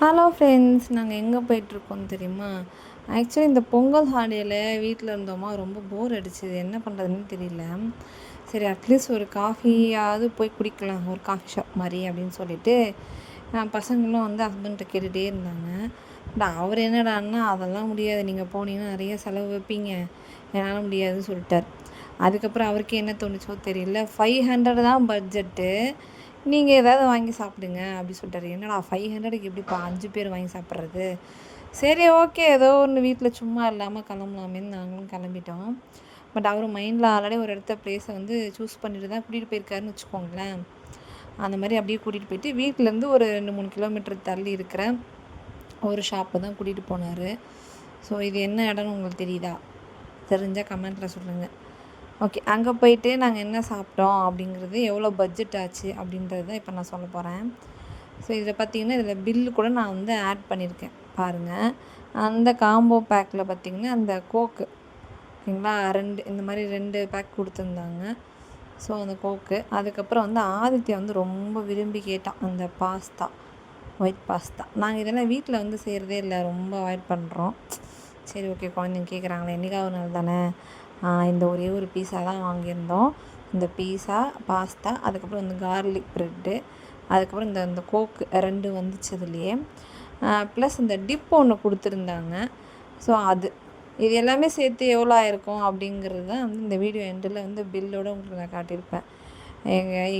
Hello friends, நாங்கள் எங்கே போயிட்டுருக்கோம் தெரியுமா? ஆக்சுவலி இந்த பொங்கல் ஹாலிடேயில் வீட்டில் இருந்தோமா, ரொம்ப போர் அடிச்சுது. என்ன பண்ணுறதுன்னு தெரியல. சரி, அட்லீஸ்ட் ஒரு காஃபியாவது போய் குடிக்கலாம், ஒரு காஃபி ஷாப் மாதிரி அப்படின்னு சொல்லிட்டு பசங்களும் வந்து ஹஸ்பண்ட்டை கேட்டுகிட்டே இருந்தாங்க. பட் அவர் என்னடான்னா, அதெல்லாம் முடியாது, நீங்கள் போனீங்கன்னா நிறைய செலவு வைப்பீங்க, என்னால் முடியாதுன்னு சொல்லிட்டார். அதுக்கப்புறம் அவருக்கு என்ன தோணுச்சோ தெரியல, 500 தான் பட்ஜெட்டு, நீங்கள் ஏதாவது வாங்கி சாப்பிடுங்க அப்படி சொல்லிட்டாரு. என்னடா 500க்கு எப்படிப்பா 5 பேர் வாங்கி சாப்பிட்றது? சரி, ஓகே, ஏதோ ஒன்று வீட்டில் சும்மா இல்லாமல் கிளம்பலாமேன்னு நாங்களும் கிளம்பிட்டோம். பட் அவர் மைண்டில் ஆல்ரெடி ஒரு பிளேஸை வந்து சூஸ் பண்ணிட்டு தான் கூட்டிகிட்டு போயிருக்காருன்னு வச்சுக்கோங்களேன். அந்த மாதிரி அப்படியே கூட்டிகிட்டு போயிட்டு வீட்டிலேருந்து ஒரு 2-3 கிலோமீட்டர் தள்ளி இருக்கிற ஒரு ஷாப்பை தான் கூட்டிகிட்டு போனார். ஸோ இது என்ன இடம்னு உங்களுக்கு தெரியுதா? தெரிஞ்சால் கமெண்ட்டில் சொல்லுங்கள். ஓகே, அங்கே போயிட்டு நாங்கள் என்ன சாப்பிட்டோம் அப்படிங்கிறது, எவ்வளோ பட்ஜெட் ஆச்சு அப்படின்றது தான் இப்போ நான் சொல்ல போகிறேன். ஸோ இதில் பார்த்திங்கன்னா, இதில் பில்லு கூட நான் வந்து ஆட் பண்ணியிருக்கேன் பாருங்கள். அந்த காம்போ பேக்கில் பார்த்திங்கன்னா அந்த கோக்கு, ஓகேங்களா, இந்த மாதிரி 2 பேக் கொடுத்துருந்தாங்க. ஸோ அந்த கோக்கு, அதுக்கப்புறம் வந்து ஆதித்யா வந்து ரொம்ப விரும்பி கேட்டான் அந்த பாஸ்தா, ஒயிட் பாஸ்தா. நாங்கள் இதெல்லாம் வீட்டில் வந்து செய்கிறதே இல்லை, ரொம்ப அவாய்ட் பண்ணுறோம். சரி, ஓகே, குழந்தைங்க கேட்குறாங்களே, என்றைக்காவது நாள் தானே, இந்த ஒரே ஒரு பீஸா தான் வாங்கியிருந்தோம். இந்த பீஸா, பாஸ்தா, அதுக்கப்புறம் இந்த கார்லிக் ப்ரெட்டு, அதுக்கப்புறம் இந்த கோக்கு 2 வந்துச்சு அதுலேயே. ப்ளஸ் இந்த டிப் ஒன்று கொடுத்துருந்தாங்க. ஸோ இது எல்லாமே சேர்த்து எவ்வளோ ஆயிருக்கும் அப்படிங்கிறது தான் வந்து இந்த வீடியோ எண்டில் வந்து பில்லோடு உங்களுக்கு நான் காட்டியிருப்பேன்.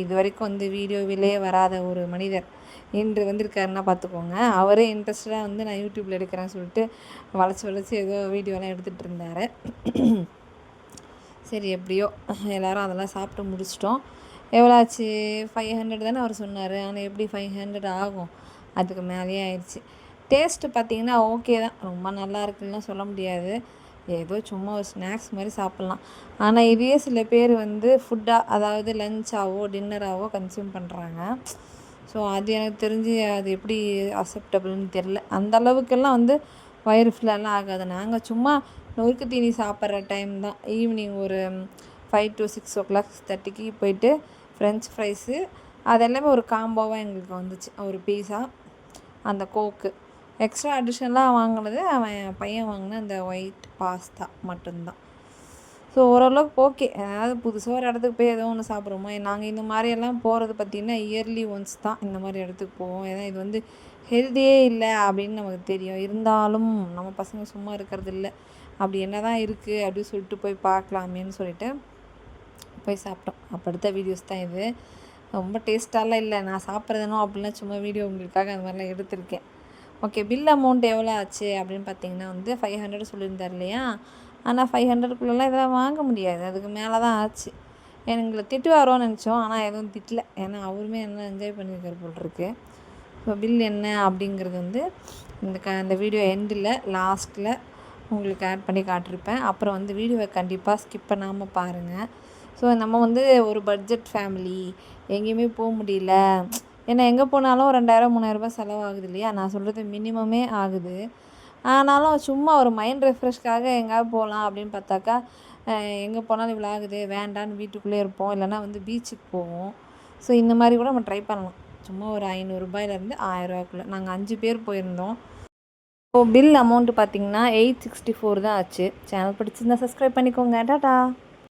இது வரைக்கும் வந்து வீடியோவிலே வராத ஒரு மனிதர் இன்று வந்திருக்காருன்னா பார்த்துக்கோங்க. அவரே இன்ட்ரெஸ்டாக வந்து நான் யூடியூப்பில் எடுக்கிறேன்னு சொல்லிட்டு வளைச்சி ஏதோ வீடியோலாம் எடுத்துகிட்டு இருந்தார். சரி, எப்படியோ எல்லோரும் அதெல்லாம் சாப்பிட்டு முடிச்சிட்டோம். எவ்வளோ ஆச்சு? 500 தானே அவர் சொன்னார். ஆனால் எப்படி 500 ஆகும்? அதுக்கு மேலேயே ஆயிடுச்சு. டேஸ்ட்டு பார்த்திங்கன்னா ஓகே தான், ரொம்ப நல்லா இருக்குதுலாம் சொல்ல முடியாது. ஏதோ சும்மா ஒரு ஸ்நாக்ஸ் மாதிரி சாப்பிட்லாம். ஆனால் இதையே சில பேர் வந்து ஃபுட்டாக, அதாவது லஞ்சாவோ டின்னராகவோ கன்சியூம் பண்ணுறாங்க. ஸோ அது எனக்கு தெரிஞ்சு அது எப்படி அக்செப்டபுள்னு தெரில. அந்த அளவுக்கெல்லாம் வந்து வயிறு ஃபுல்லாலாம் ஆகாது. நாங்கள் சும்மா நொறுக்கு தீனி சாப்பிட்ற டைம் தான், ஈவினிங் ஒரு 5 to 6 o'clock 6:30க்கு போயிட்டு ஃப்ரெஞ்ச் ஃப்ரைஸு அதெல்லாமே ஒரு காம்போவாக எங்களுக்கு வந்துச்சு. ஒரு பீஸா, அந்த கோக்கு, எக்ஸ்ட்ரா அடிஷ்னலாக வாங்கினது அவன் பையன் வாங்கின அந்த ஒயிட் பாஸ்தா மட்டும்தான். ஸோ ஓரளவுக்கு ஓகே. அதாவது புதுசாக ஒரு இடத்துக்கு போய் ஏதோ ஒன்று சாப்பிட்றோமோ. நாங்கள் இந்த மாதிரியெல்லாம் போகிறது பார்த்திங்கன்னா இயர்லி ஒன்ஸ் தான் இந்த மாதிரி இடத்துக்கு போவோம். ஏன்னா இது வந்து ஹெல்த்தியே இல்லை அப்படின்னு நமக்கு தெரியும். இருந்தாலும் நம்ம பசங்க சும்மா இருக்கிறது இல்லை, அப்படி என்ன தான் இருக்குது அப்படின்னு சொல்லிட்டு போய் பார்க்கலாமேன்னு சொல்லிட்டு போய் சாப்பிட்டோம். அப்போ எடுத்த வீடியோஸ் தான் இது. ரொம்ப டேஸ்ட்டாலாம் இல்லை, நான் சாப்பிட்றதுனோ அப்படிலாம் சும்மா வீடியோ உங்களுக்காக அந்த மாதிரிலாம் எடுத்திருக்கேன். ஓகே, பில் அமௌண்ட் எவ்வளோ ஆச்சு அப்படின்னு பார்த்திங்கன்னா வந்து 500 சொல்லியிருந்தார் இல்லையா? ஆனால் 500க்குள்ளெல்லாம் இதெல்லாம் வாங்க முடியாது, அதுக்கு மேலே தான் ஆச்சு. எங்களை திட்டு வரோன்னு நினச்சோம், ஆனால் எதுவும் திட்டல. ஏன்னா அவருமே என்ன என்ஜாய் பண்ணியிருக்காரு போட்டிருக்கு. ஸோ பில் என்ன அப்படிங்கிறது வந்து இந்த வீடியோ எண்டில் லாஸ்ட்டில் உங்களுக்கு ஆட் பண்ணி காட்டிருப்பேன். அப்புறம் வந்து வீடியோவை கண்டிப்பாக ஸ்கிப் பண்ணாமல் பாருங்கள். ஸோ நம்ம வந்து ஒரு பட்ஜெட் ஃபேமிலி, எங்கேயுமே போக முடியல. ஏன்னா எங்கே போனாலும் 2000-3000 செலவாகுது இல்லையா? நான் சொல்கிறது மினிமமே ஆகுது. ஆனாலும் சும்மா ஒரு மைண்ட் ரெஃப்ரெஷ்க்காக எங்கேயாவது போகலாம் அப்படின்னு பார்த்தாக்கா, எங்கே போனாலும் இவ்வளோ ஆகுது, வேண்டான்னு வீட்டுக்குள்ளே இருப்போம். இல்லைனா வந்து பீச்சுக்கு போவோம். ஸோ இந்த மாதிரி கூட நம்ம ட்ரை பண்ணலாம். சும்மா ஒரு 500 1000 நாங்கள் 5 பேர் போயிருந்தோம். ஸோ பில் அமௌண்ட்டு பார்த்திங்கன்னா 864 தான் ஆச்சு. சேனல் பிடிச்சிருந்தா சப்ஸ்கிரைப் பண்ணிக்கோங்க. டாடா.